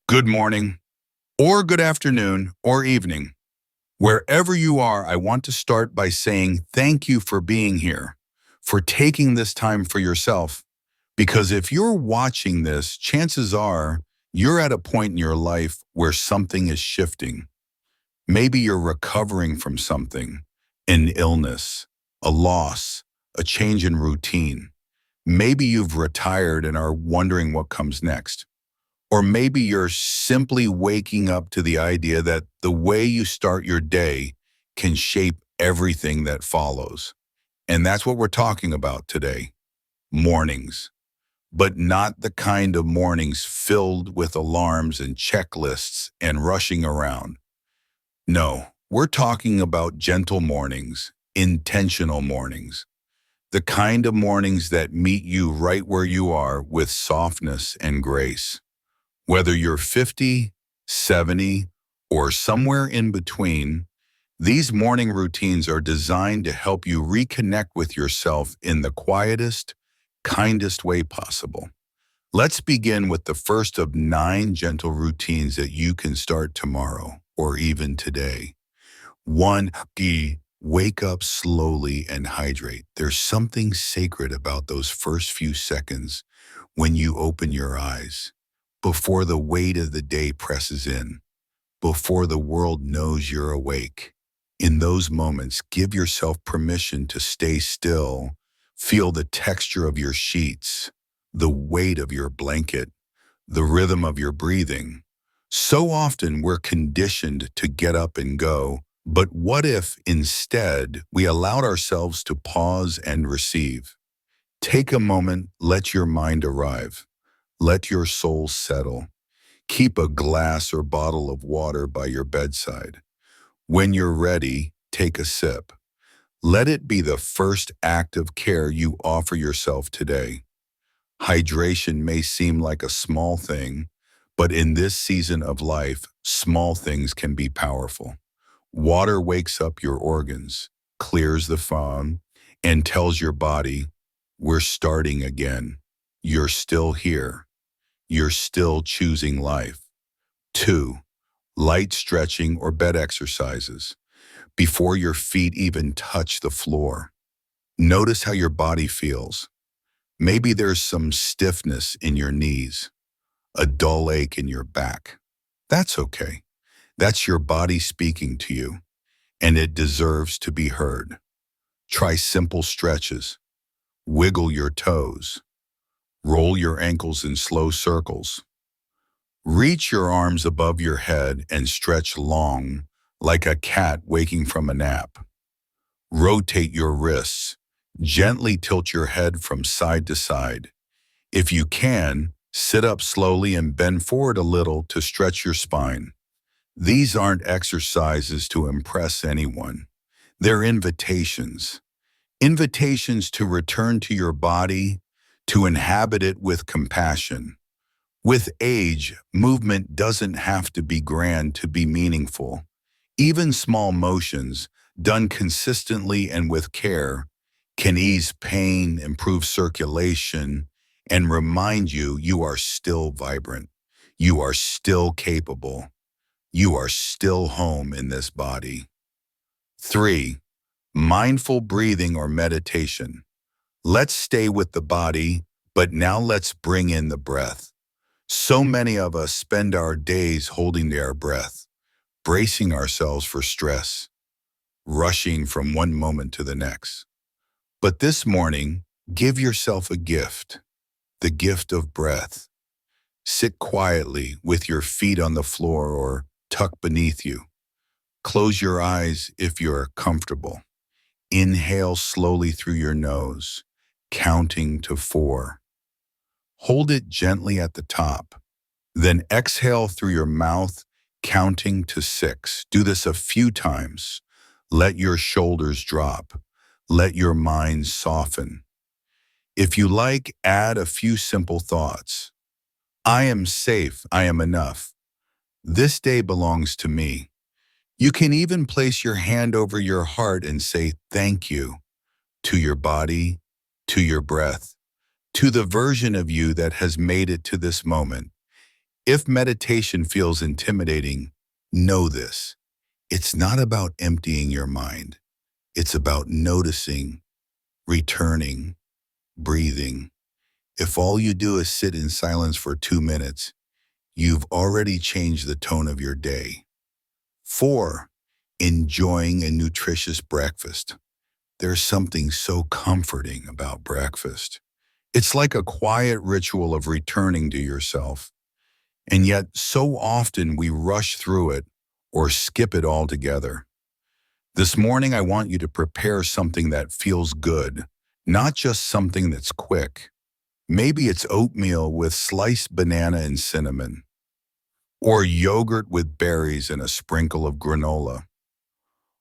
good morning, or good afternoon, or evening. Wherever you are, I want to start by saying thank you for being here, for taking this time for yourself. Because if you're watching this, chances are you're at a point in your life where something is shifting. Maybe you're recovering from something, an illness, a loss, a change in routine. Maybe you've retired and are wondering what comes next. Or maybe you're simply waking up to the idea that the way you start your day can shape everything that follows. And that's what we're talking about today, mornings. But not the kind of mornings filled with alarms and checklists and rushing around. No, we're talking about gentle mornings, intentional mornings, the kind of mornings that meet you right where you are with softness and grace. Whether you're 50, 70, or somewhere in between, these morning routines are designed to help you reconnect with yourself in the quietest, kindest way possible. Let's begin with the first of 9 gentle routines that you can start tomorrow or even today. 1. Wake up slowly and hydrate. There's something sacred about those first few seconds when you open your eyes, before the weight of the day presses in, before the world knows you're awake. In those moments, give yourself permission to stay still, feel the texture of your sheets, the weight of your blanket, the rhythm of your breathing. So often we're conditioned to get up and go, but what if instead we allowed ourselves to pause and receive? Take a moment, let your mind arrive. Let your soul settle. Keep a glass or bottle of water by your bedside. When you're ready, take a sip. Let it be the first act of care you offer yourself today. Hydration may seem like a small thing, but in this season of life, small things can be powerful. Water wakes up your organs, clears the phone, and tells your body, we're starting again. You're still here. You're still choosing life. 2. Light stretching or bed exercises before your feet even touch the floor. Notice how your body feels. Maybe there's some stiffness in your knees, a dull ache in your back. That's okay. That's your body speaking to you, and it deserves to be heard. Try simple stretches. Wiggle your toes. Roll your ankles in slow circles. Reach your arms above your head and stretch long, like a cat waking from a nap. Rotate your wrists. Gently tilt your head from side to side. If you can, sit up slowly and bend forward a little to stretch your spine. These aren't exercises to impress anyone. They're invitations. Invitations to return to your body, to inhabit it with compassion. With age, movement doesn't have to be grand to be meaningful. Even small motions, done consistently and with care, can ease pain, improve circulation, and remind you you are still vibrant. You are still capable. You are still home in this body. 3. Mindful breathing or meditation. Let's stay with the body, but now let's bring in the breath. So many of us spend our days holding our breath, bracing ourselves for stress, rushing from one moment to the next. But this morning, give yourself a gift, the gift of breath. Sit quietly with your feet on the floor or tucked beneath you. Close your eyes if you're comfortable. Inhale slowly through your nose, counting to 4. Hold it gently at the top. Then exhale through your mouth, counting to 6. Do this a few times. Let your shoulders drop. Let your mind soften. If you like, add a few simple thoughts. I am safe. I am enough. This day belongs to me. You can even place your hand over your heart and say thank you to your body, to your breath, to the version of you that has made it to this moment. If meditation feels intimidating, know this. It's not about emptying your mind. It's about noticing, returning, breathing. If all you do is sit in silence for 2 minutes, you've already changed the tone of your day. 4. Enjoying a nutritious breakfast. There's something so comforting about breakfast. It's like a quiet ritual of returning to yourself. And yet, so often we rush through it or skip it altogether. This morning, I want you to prepare something that feels good, not just something that's quick. Maybe it's oatmeal with sliced banana and cinnamon, or yogurt with berries and a sprinkle of granola,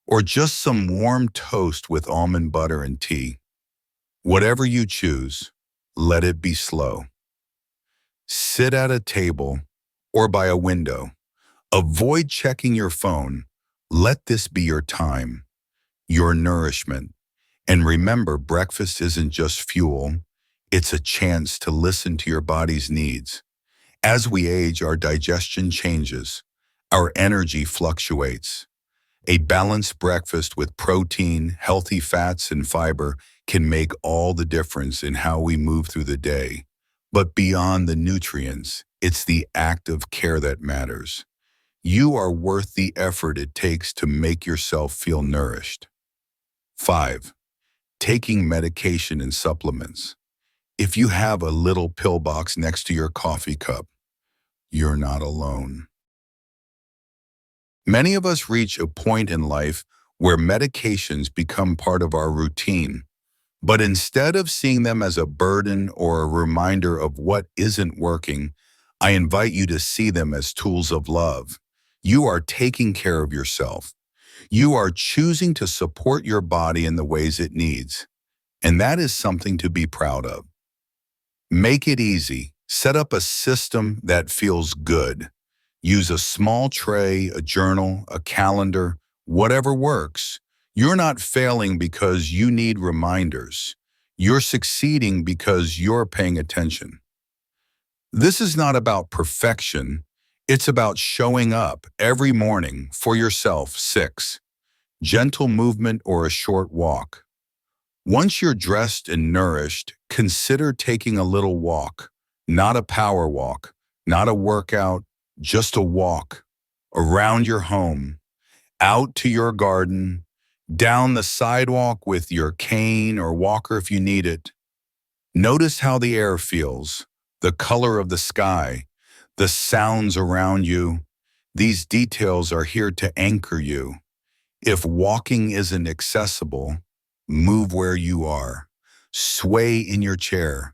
or just some warm toast with almond butter and tea. Whatever you choose, let it be slow. Sit at a table or by a window. Avoid checking your phone. Let this be your time, your nourishment. And remember, breakfast isn't just fuel, it's a chance to listen to your body's needs. As we age, our digestion changes, our energy fluctuates. A balanced breakfast with protein, healthy fats, and fiber can make all the difference in how we move through the day. But beyond the nutrients, it's the act of care that matters. You are worth the effort it takes to make yourself feel nourished. 5. Taking medication and supplements. If you have a little pill box next to your coffee cup, you're not alone. Many of us reach a point in life where medications become part of our routine, but instead of seeing them as a burden or a reminder of what isn't working, I invite you to see them as tools of love. You are taking care of yourself. You are choosing to support your body in the ways it needs, and that is something to be proud of. Make it easy. Set up a system that feels good. Use a small tray, a journal, a calendar, whatever works. You're not failing because you need reminders. You're succeeding because you're paying attention. This is not about perfection. It's about showing up every morning for yourself. 6. Gentle movement or a short walk. Once you're dressed and nourished, consider taking a little walk, not a power walk, not a workout, just a walk around your home, out to your garden, down the sidewalk with your cane or walker if you need it. Notice how the air feels, the color of the sky, the sounds around you. These details are here to anchor you. If walking isn't accessible, move where you are. Sway in your chair.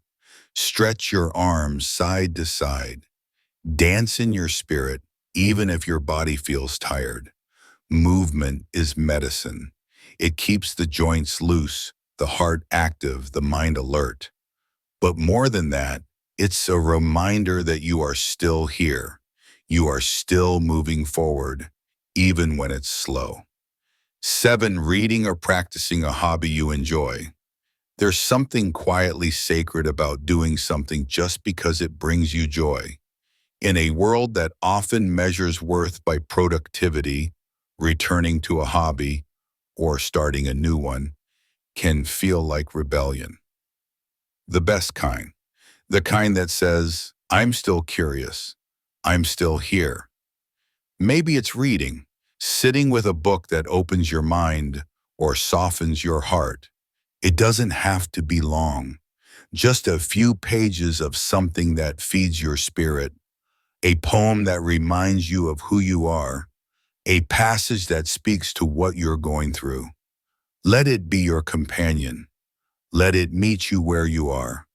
Stretch your arms side to side. Dance in your spirit, even if your body feels tired. Movement is medicine. It keeps the joints loose, the heart active, the mind alert. But more than that, it's a reminder that you are still here. You are still moving forward, even when it's slow. 7. Reading or practicing a hobby you enjoy. There's something quietly sacred about doing something just because it brings you joy. In a world that often measures worth by productivity, returning to a hobby or starting a new one can feel like rebellion. The best kind. The kind that says, I'm still curious. I'm still here. Maybe it's reading, sitting with a book that opens your mind or softens your heart. It doesn't have to be long. Just a few pages of something that feeds your spirit, a poem that reminds you of who you are, a passage that speaks to what you're going through. Let it be your companion. Let it meet you where you are.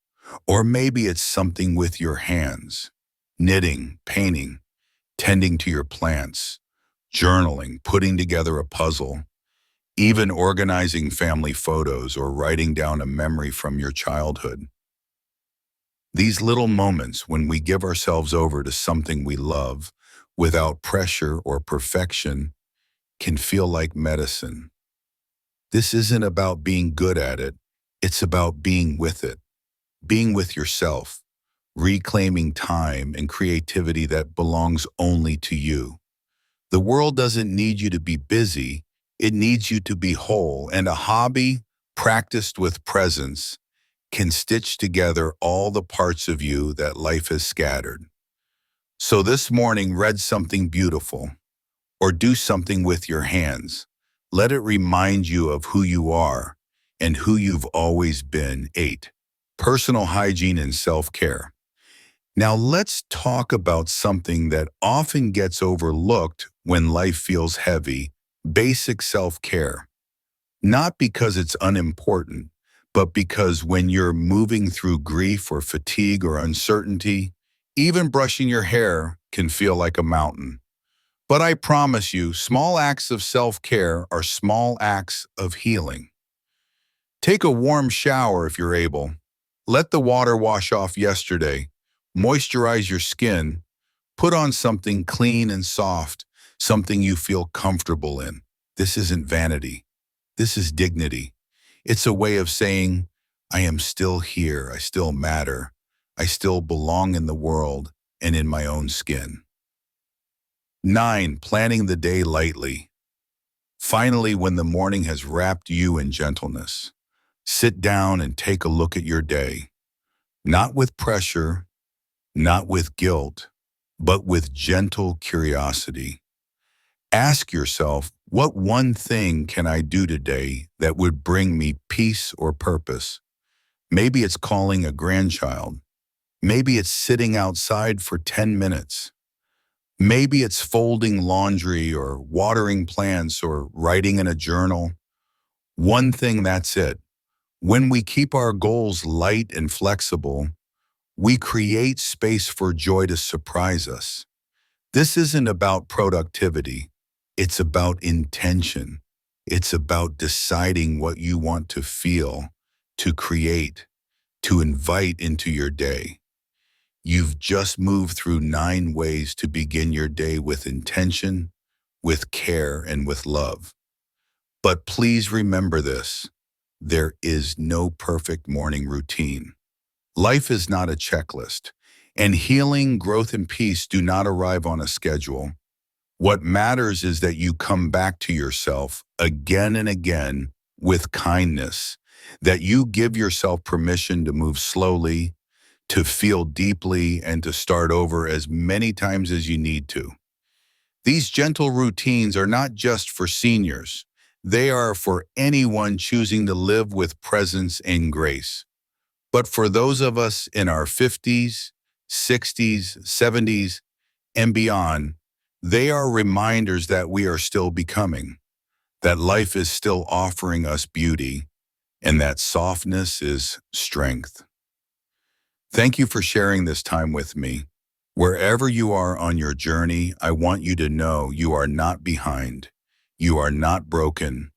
Or maybe it's something with your hands, knitting, painting, tending to your plants, journaling, putting together a puzzle, even organizing family photos or writing down a memory from your childhood. These little moments when we give ourselves over to something we love without pressure or perfection can feel like medicine. This isn't about being good at it. It's about being with it, being with yourself, reclaiming time and creativity that belongs only to you. The world doesn't need you to be busy, it needs you to be whole, and a hobby practiced with presence can stitch together all the parts of you that life has scattered. So this morning, read something beautiful or do something with your hands. Let it remind you of who you are and who you've always been. 8. Personal hygiene and self-care. Now let's talk about something that often gets overlooked when life feels heavy: basic self-care. Not because it's unimportant, but because when you're moving through grief or fatigue or uncertainty, even brushing your hair can feel like a mountain. But I promise you, small acts of self-care are small acts of healing. Take a warm shower if you're able. Let the water wash off yesterday. Moisturize your skin. Put on something clean and soft, something you feel comfortable in. This isn't vanity. This is dignity. It's a way of saying, I am still here, I still matter, I still belong in the world and in my own skin. 9. Planning the day lightly. Finally, when the morning has wrapped you in gentleness, sit down and take a look at your day. Not with pressure, not with guilt, but with gentle curiosity. Ask yourself, what one thing can I do today that would bring me peace or purpose? Maybe it's calling a grandchild. Maybe it's sitting outside for 10 minutes. Maybe it's folding laundry or watering plants or writing in a journal. One thing, that's it. When we keep our goals light and flexible, we create space for joy to surprise us. This isn't about productivity. It's about intention. It's about deciding what you want to feel, to create, to invite into your day. You've just moved through 9 ways to begin your day with intention, with care, and with love. But please remember this: there is no perfect morning routine. Life is not a checklist, and healing, growth, and peace do not arrive on a schedule. What matters is that you come back to yourself again and again with kindness, that you give yourself permission to move slowly, to feel deeply, and to start over as many times as you need to. These gentle routines are not just for seniors. They are for anyone choosing to live with presence and grace. But for those of us in our 50s, 60s, 70s, and beyond, they are reminders that we are still becoming, that life is still offering us beauty, and that softness is strength. Thank you for sharing this time with me. Wherever you are on your journey, I want you to know you are not behind. You are not broken.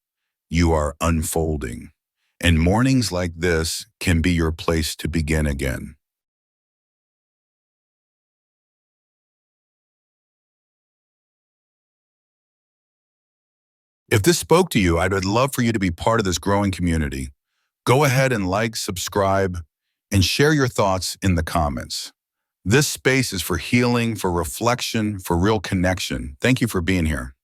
You are unfolding. And mornings like this can be your place to begin again. If this spoke to you, I'd love for you to be part of this growing community. Go ahead and like, subscribe, and share your thoughts in the comments. This space is for healing, for reflection, for real connection. Thank you for being here.